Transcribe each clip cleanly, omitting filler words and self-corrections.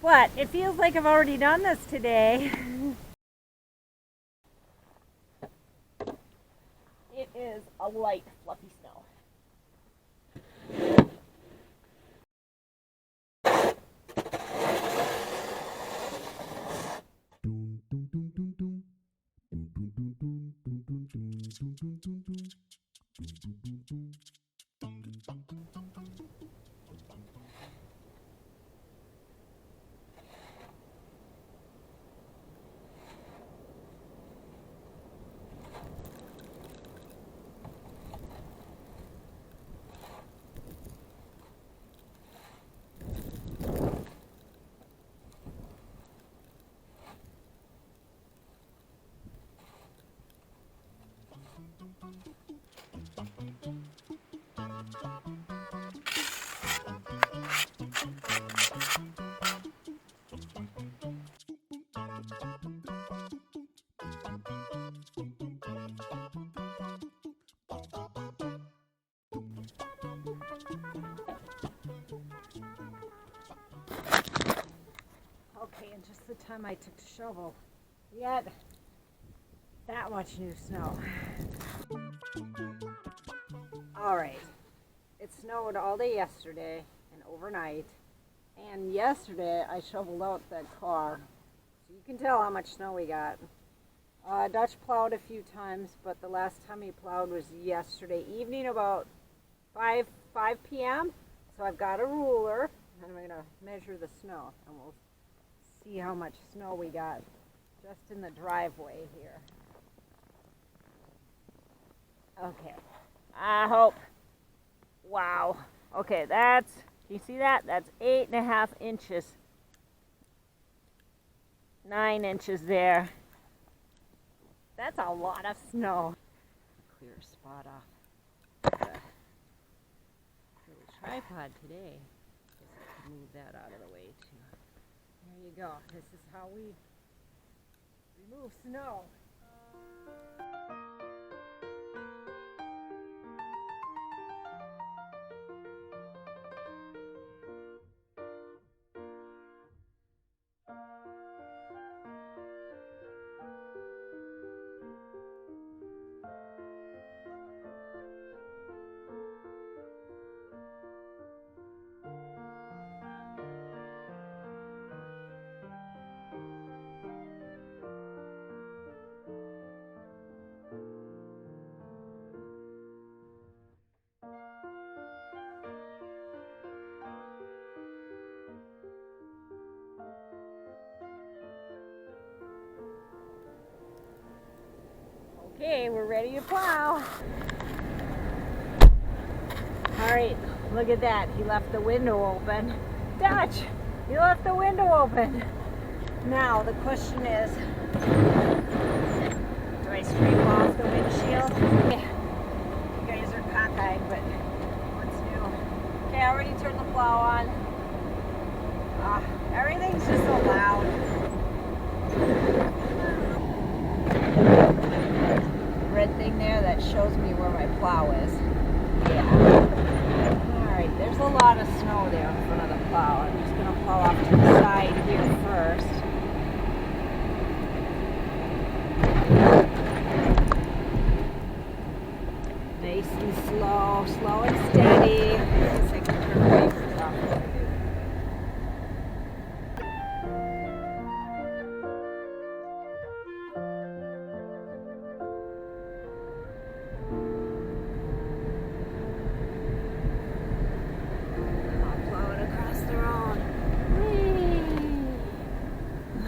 What? It feels like I've already done this today. It is a light, fluffy snow. Okay, and just the time I took to shovel, we had that much new snow. All right, it snowed all day yesterday and overnight, and yesterday I shoveled out that car, so you can tell how much snow we got. Dutch plowed a few times, but the last time he plowed was yesterday evening about 5 p.m. So I've got a ruler, and I'm going to measure the snow, and we'll see how much snow we got just in the driveway here. Okay, I hope. Wow. Okay, that's, can you see that? That's 8.5 inches. 9 inches there. That's a lot of snow. Clear a spot off the little tripod today. Guess I can move that out of the way too. There you go. This is how we remove snow. Okay, we're ready to plow. All right, look at that. He left the window open. Dutch, you left the window open. Now, the question is, do I scrape off the windshield? You guys are cockeyed, but what's new? Okay, I already turned the plow on. Everything's just so loud. Red thing there that shows me where my plow is. Yeah. Alright, there's a lot of snow there in front of the plow. I'm just going to plow off to the side here first. Nice and slow and steady. I guess I can turn away from the top.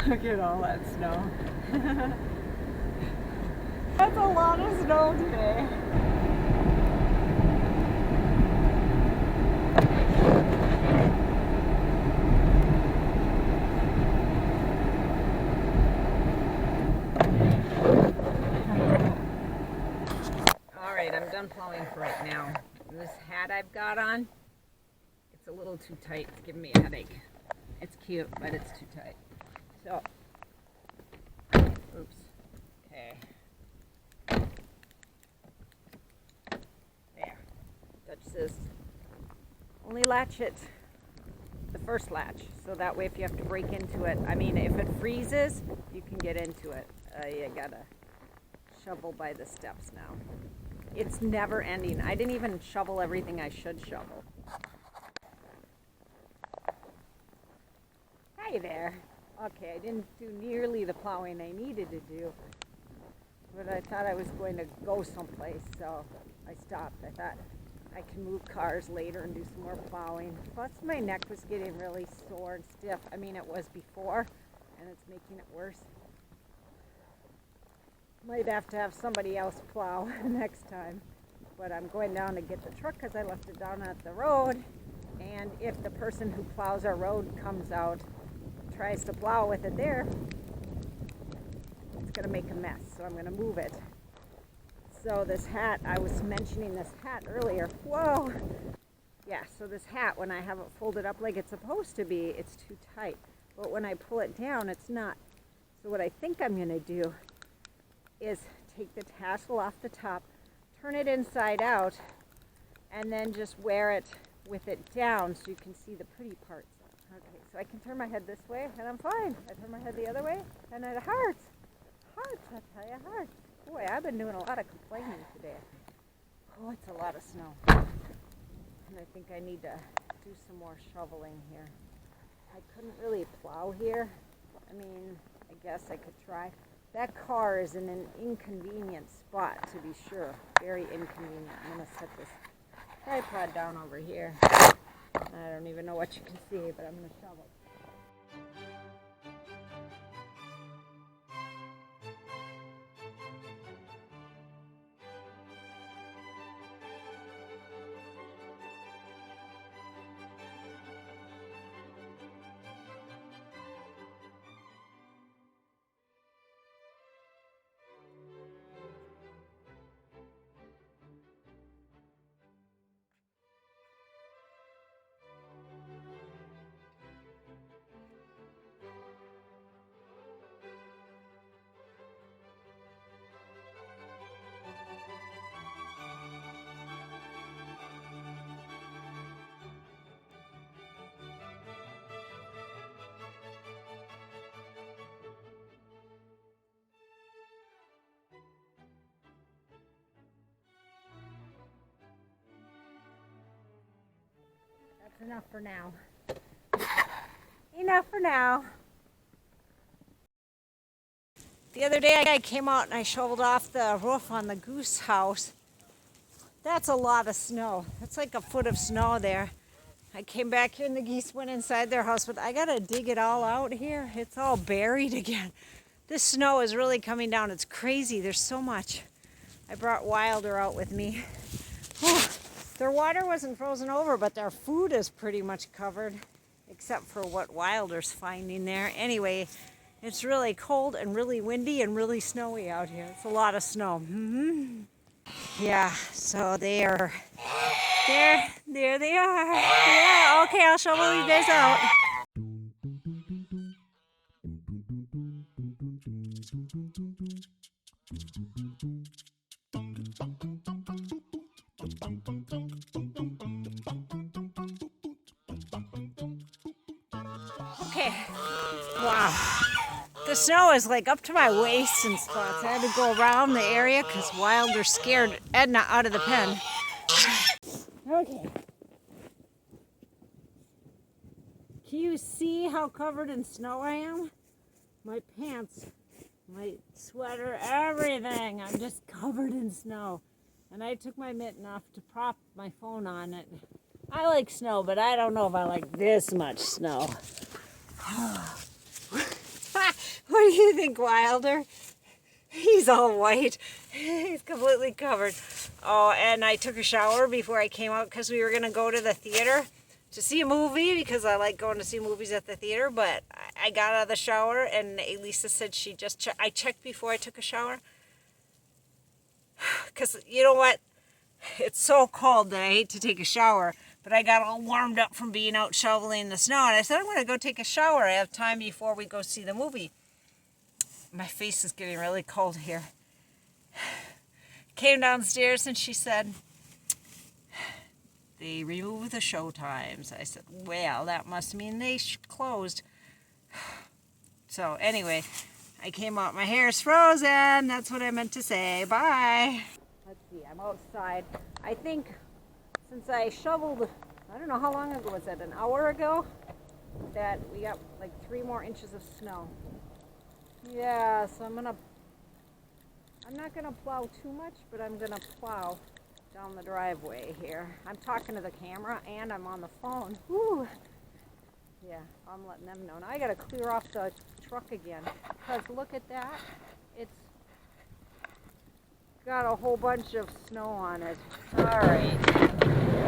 Look at all that snow. That's a lot of snow today. Alright, I'm done plowing for right now. This hat I've got on, it's a little too tight. It's giving me a headache. It's cute, but it's too tight. So, oops, okay, there, Dutch says, only latch it the first latch, so that way if you have to break into it, I mean, if it freezes, you can get into it. You gotta shovel by the steps now. It's never ending. I didn't even shovel everything I should shovel. Hi there. Okay, I didn't do nearly the plowing I needed to do, but I thought I was going to go someplace, so I stopped. I thought I can move cars later and do some more plowing. Plus my neck was getting really sore and stiff. I mean, it was before, and it's making it worse. Might have to have somebody else plow next time, but I'm going down to get the truck because I left it down at the road, and if the person who plows our road comes out, tries to plow with it there, it's gonna make a mess, so I'm gonna move it. So this hat, I was mentioning this hat earlier. Whoa! Yeah, so this hat, when I have it folded up like it's supposed to be, it's too tight. But when I pull it down, it's not. So what I think I'm gonna do is take the tassel off the top, turn it inside out, and then just wear it with it down so you can see the pretty parts. Okay, so I can turn my head this way and I'm fine. I turn my head the other way and it hurts. Hurts, I tell you, hurts. Boy, I've been doing a lot of complaining today. Oh, it's a lot of snow. And I think I need to do some more shoveling here. I couldn't really plow here. I mean, I guess I could try. That car is in an inconvenient spot, to be sure. Very inconvenient. I'm going to set this tripod down over here. I don't even know what you can see, but I'm going to shovel. That's enough for now. Enough for now. The other day I came out and I shoveled off the roof on the goose house. That's a lot of snow. That's like a foot of snow there. I came back here and the geese went inside their house, but I gotta dig it all out here. It's all buried again. This snow is really coming down. It's crazy. There's so much. I brought Wilder out with me. Whew. Their water wasn't frozen over, but their food is pretty much covered, except for what Wilder's finding there. Anyway, it's really cold and really windy and really snowy out here. It's a lot of snow. Yeah, so there they are. Yeah, okay, I'll shovel you guys out. Okay, wow. The snow is like up to my waist in spots. I had to go around the area because Wilder scared Edna out of the pen. Okay. Can you see how covered in snow I am? My pants, my sweater, everything. I'm just covered in snow. And I took my mitten off to prop my phone on it. I like snow, but I don't know if I like this much snow. What do you think, Wilder? He's all white. He's completely covered. Oh, and I took a shower before I came out because we were going to go to the theater to see a movie because I like going to see movies at the theater. But I got out of the shower and Elisa said she just I checked before I took a shower. Because you know what? It's so cold that I hate to take a shower. But I got all warmed up from being out shoveling the snow. And I said, I'm going to go take a shower. I have time before we go see the movie. My face is getting really cold here. Came downstairs and she said, they removed the show times. I said, well, that must mean they closed. So anyway, I came out, my hair's frozen. That's what I meant to say. Bye. Let's see, I'm outside. I think since I shoveled, I don't know how long ago was that, an hour ago, that we got like 3 more inches of snow. Yeah, so I'm not gonna plow too much, but I'm gonna plow down the driveway here. I'm talking to the camera and I'm on the phone. Whew. Yeah, I'm letting them know. Now I gotta clear off the truck again, because look at that. It's got a whole bunch of snow on it. All right.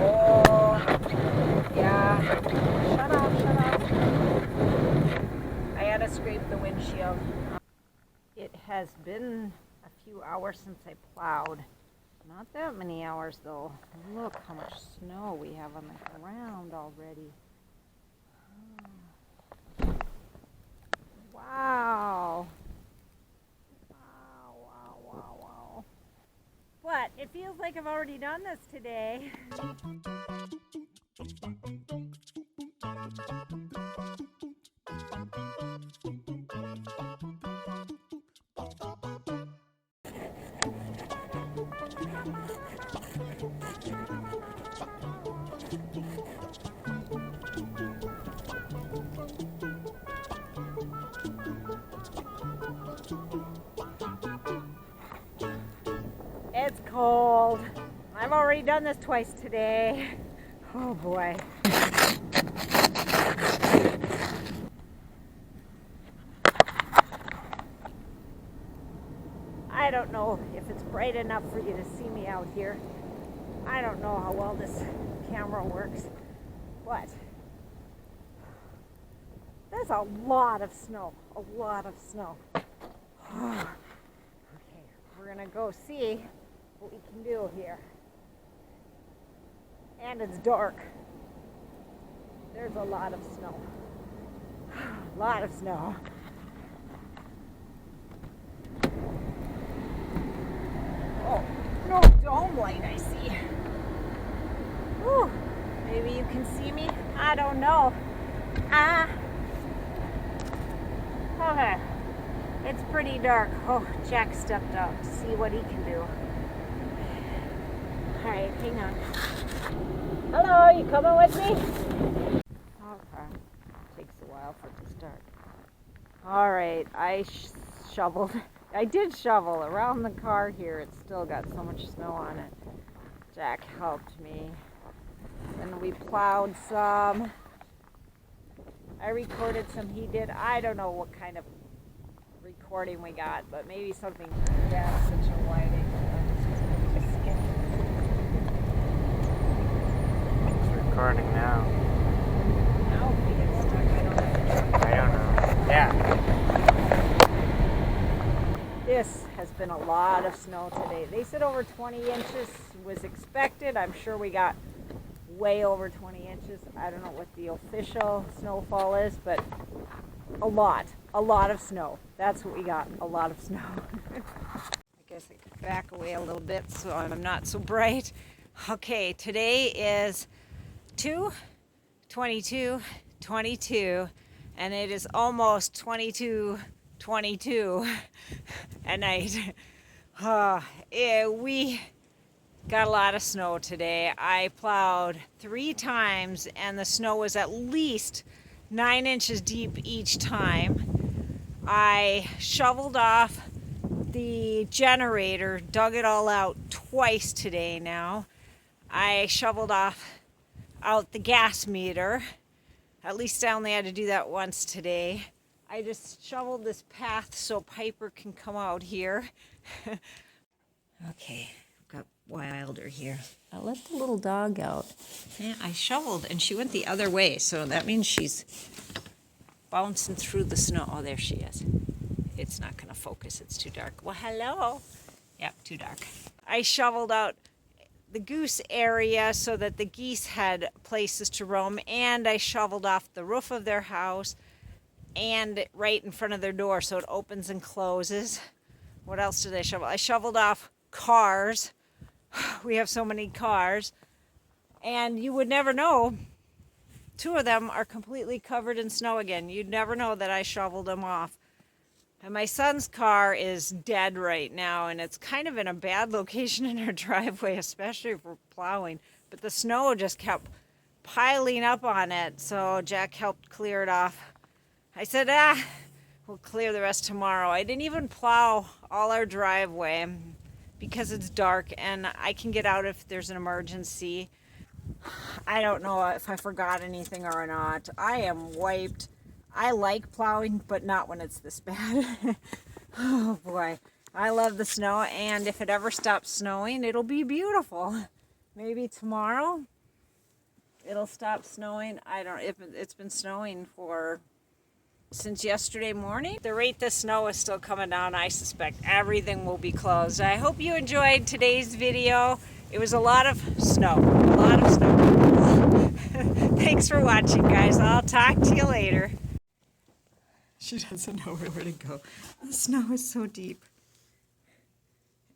Oh, yeah. Shut up, shut up. I had to scrape the windshield. It has been a few hours since I plowed. Not that many hours though. Look how much snow we have on the ground already. Wow. Wow, wow, wow, wow. But it feels like I've already done this today. It's cold. I've already done this twice today. Oh boy. I don't know if it's bright enough for you to see me out here. I don't know how well this camera works, but there's a lot of snow, a lot of snow. Okay, we're gonna go see what we can do here. And it's dark. There's a lot of snow. A lot of snow. Oh, no dome light I see. Whew. Maybe you can see me? I don't know. Okay. It's pretty dark. Oh, Jack stepped out to see what he can do. Alright, hang on. Hello, you coming with me? Okay. Takes a while for it to start. Alright, I shoveled. I did shovel around the car here. It's still got so much snow on it. Jack helped me. And we plowed some. I recorded some. He did. I don't know what kind of recording we got, but maybe something. Yeah, such a lighting. It's recording now. No, we get stuck. I don't know. Yeah. This has been a lot of snow today. They said over 20 inches was expected. I'm sure we got way over 20 inches. I don't know what the official snowfall is, but a lot of snow. That's what we got, a lot of snow. I guess I could back away a little bit so I'm not so bright. Okay, today is 2/22/22, and it is almost 22/22 at night. We got a lot of snow today. I plowed 3 times and the snow was at least 9 inches deep each time. I shoveled off the generator, dug it all out twice today now. I shoveled out the gas meter. At least I only had to do that once today. I just shoveled this path so Piper can come out here. Okay, I've got Wilder here. I'll let the little dog out. Yeah, I shoveled and she went the other way, so that means she's bouncing through the snow. Oh, there she is. It's not going to focus. It's too dark. Well, hello. Yep, too dark. I shoveled out the goose area so that the geese had places to roam, and I shoveled off the roof of their house and right in front of their door so it opens and closes. What else did I shovel? I shoveled off cars. We have so many cars. And you would never know. 2 of them are completely covered in snow again. You'd never know that I shoveled them off. And my son's car is dead right now, and it's kind of in a bad location in our driveway, especially for plowing. But the snow just kept piling up on it, so Jack helped clear it off. I said, we'll clear the rest tomorrow. I didn't even plow all our driveway because it's dark and I can get out if there's an emergency. I don't know if I forgot anything or not. I am wiped. I like plowing, but not when it's this bad. Oh boy. I love the snow, and if it ever stops snowing, it'll be beautiful. Maybe tomorrow it'll stop snowing. I don't, if it's been snowing since yesterday morning. The rate the snow is still coming down, I suspect everything will be closed. I hope you enjoyed today's video. It was a lot of snow, a lot of snow. Thanks for watching, guys. I'll talk to you later. She doesn't know where to go. The snow is so deep.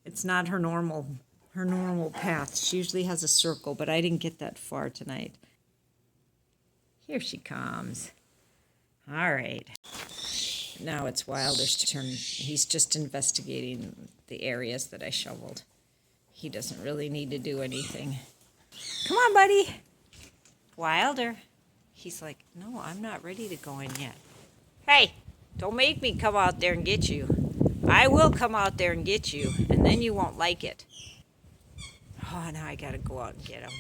It's not her normal path. She usually has a circle, but I didn't get that far tonight. Here she comes. All right. Now it's Wilder's turn. He's just investigating the areas that I shoveled. He doesn't really need to do anything. Come on, buddy. Wilder. He's like, no, I'm not ready to go in yet. Hey, don't make me come out there and get you. I will come out there and get you, and then you won't like it. Oh, now I gotta go out and get him.